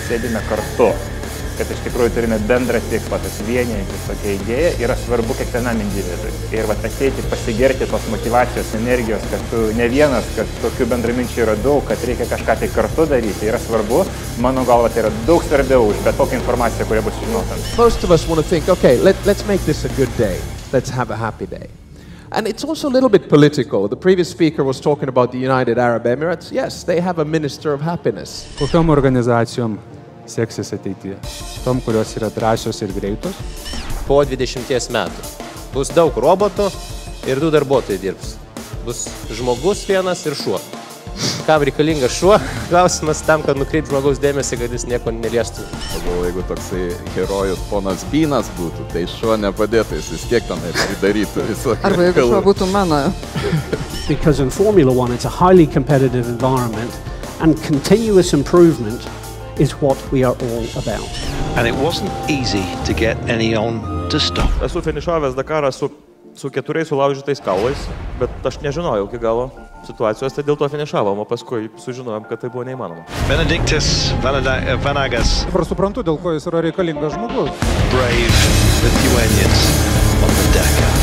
sėdime kartu, kad iš tikrųjų turime bendrą tikslą, tas vienijantis tokia idėja yra svarbu kiekvienam individui. Ir ateiti pasigerti tos motyvacijos, energijos, kad tu ne vienas, kad tokių bendraminčių yra daug, kad reikia kažką tai kartu daryti, yra svarbu. Mano galva, tai yra daug svarbiau už bet kokią informaciją, kuria bus žinota. Most of us want to think, okay, let's make this a good day. Let's have a happy day. And it's also a little bit political. The previous speaker was talking about the United Arab Emirates. Yes, they have a minister of happiness. Kokiom organizacijom seksis ateityje? Tom, kurios yra drąsios ir greitos? Po 20 metų bus daug robotų ir 2 darbuotojai dirbs. Bus žmogus vienas ir šuo. Kam reikalingas šuo? Klausimas tam, kad nukreipt žmogaus dėmesį, kad jis nieko neliestų. Jeigu toksai herojus ponas Bynas būtų, tai šuo nepadėtų, jis vis tiek tam darytų visokį. Arba jeigu šuo būtų mano. Because in Formula One it's a highly competitive environment and continuous improvement is what we are all about. And it wasn't easy to get anyone to stop. Esu finišavęs Dakarą su 4 sulaužytais kaulais, bet aš nežinojau iki galo situacijos, tai dėl to finišavom, o paskui sužinojom, kad tai buvo neįmanoma. Benediktas Vanagas. Ir suprantu, dėl ko jis yra reikalingas žmogus. Brave Lithuanians on the Dakar.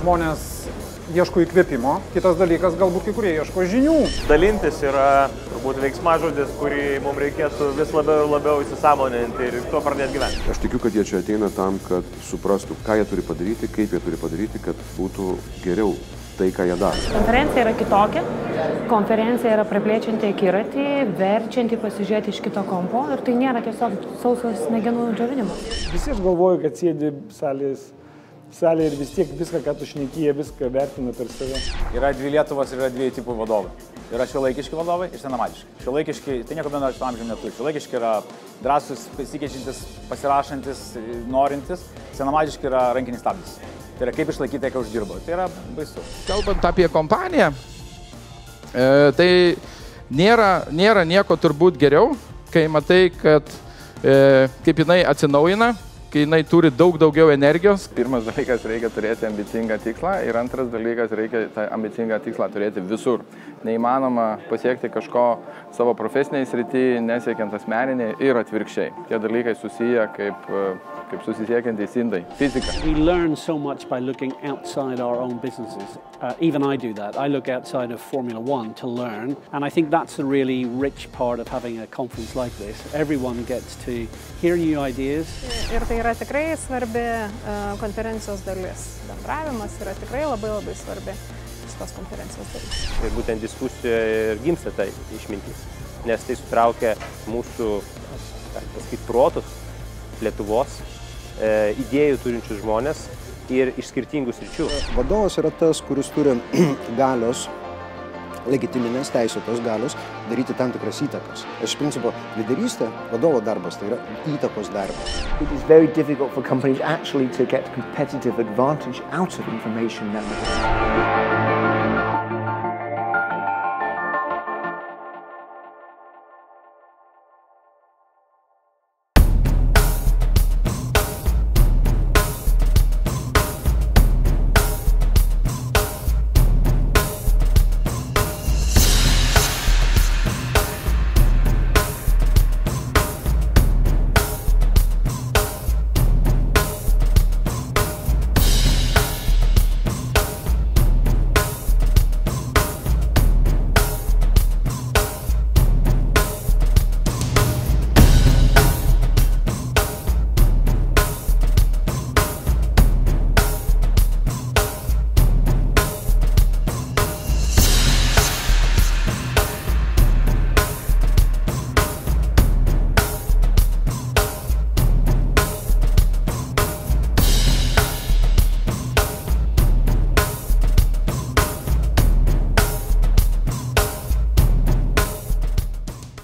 Žmonės ieško įkvėpimo, kitas dalykas galbūt kai kurie ieško žinių. Dalintis yra turbūt veiksmažodis, kurį mums reikėtų vis labiau ir labiau įsisąmoninti ir to pradėti gyventi. Aš tikiu, kad jie čia ateina tam, kad suprastų, ką jie turi padaryti, kaip jie turi padaryti, kad būtų geriau tai, ką jie daro. Konferencija yra kitokia, konferencija yra praplėčianti akiratį, verčianti pasižiūrėti iš kito kampo ir tai nėra tiesiog sausas smegenų džiovinimas. Visi aš galvoju, kad sėdi salėje ir vis tiek viską, ką tu šneki, viską vertina per save. Yra 2 Lietuvos ir yra 2 tipų vadovai. Yra šiuolaikiški vadovai ir senamadiški. Šiuolaikiški, tai nieko bendro su amžiumi neturi. Šiuolaikiški yra drąsus, pasikeičiantis, pasirašantis, norintis. Senamadiški yra rankinis stabdis. Tai yra kaip išlaikyti tai, ką uždirbo. Tai yra baisu. Kalbant apie kompaniją, tai nėra nieko turbūt geriau, kai matai, kad kaip jinai atsinaujina, kai jinai turi daug daugiau energijos. Pirmas dalykas, reikia turėti ambicingą tikslą ir antras dalykas, reikia tą ambicingą tikslą turėti visur. Neįmanoma pasiekti kažko savo profesiniai srity, nesiekiant asmeninį ir atvirkščiai. Tie dalykai susiję kaip susisiekiantys indai. Fizika. We learn so much by looking outside our own businesses. Even I do that. I look outside of Formula One to learn, and I think that's a really rich part of having a conference like this. Everyone gets to hear new ideas. Ir tai yra tikrai svarbi konferencijos dalis. Bendravimas yra tikrai labai svarbi šitos konferencijos dalis. Ir būtent diskusijoje ir gimsta tai išmintis, nes tai sutraukia mūsų, protus, Lietuvos, idėjų turinčius žmonės ir iš skirtingų sričių. Vadovas yra tas, kuris turi galios, legitiminės, teisėtos galios daryti tam tikras įtakas. Iš principo, lyderystė, vadovo darbas, tai yra įtakos darbas. It is very difficult for companies actually to get competitive advantage out of information networking.